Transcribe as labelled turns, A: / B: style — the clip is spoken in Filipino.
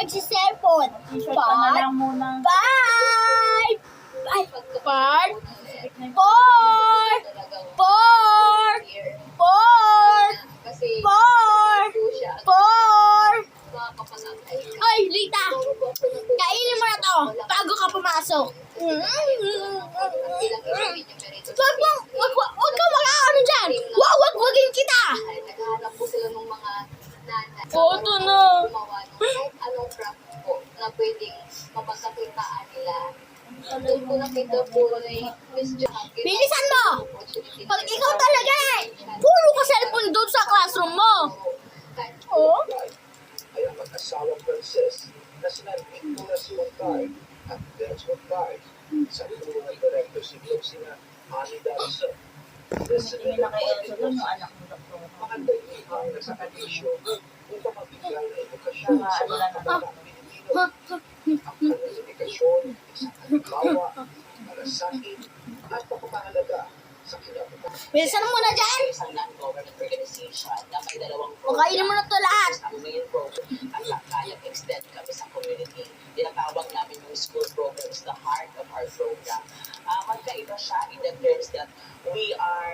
A: nagsiselfon.
B: Short ka na lang muna.
A: 5, 4, 4. Ay, Lita! Kainin mo na to bago ka pumasok. Huwag ka makaano dyan! Wagwagin kita!
C: Naghahanap po sila ng mga nanay.
B: Photo na.
C: Kahit anong craft po na pwedeng mapagkakitaan nila. Doon po nakita po ni Miss Jackie.
A: Bilisan mo! Pag ikaw talaga puro ka cellphone doon sa classroom mo. Oh?
D: Ay ang mag-asawang Frances na sina Nicolas Montard at Benz Montard sa kulungan director si Globe sina Ani Darso.
B: Tingin na kay Elsa doon yung anak ng doktor.
D: Magandang ihang na sa kandisyo upang mabigyan ng edukasyon sa
B: Ano
D: mga
B: lang
D: kabataan Pilipino. Ang kanyang edukasyon, isang halimbawa, malasakit at pagpapahalaga sa kinabukasan.
A: Bilisan mo na dyan!
E: Isang non-government organization na may dalawang
A: O kainin mo na to lahat.
E: Ang main program at kayang extend kami sa community. Tinatawag namin yung school programs the heart of our program. Magkaiba siya in the terms that we are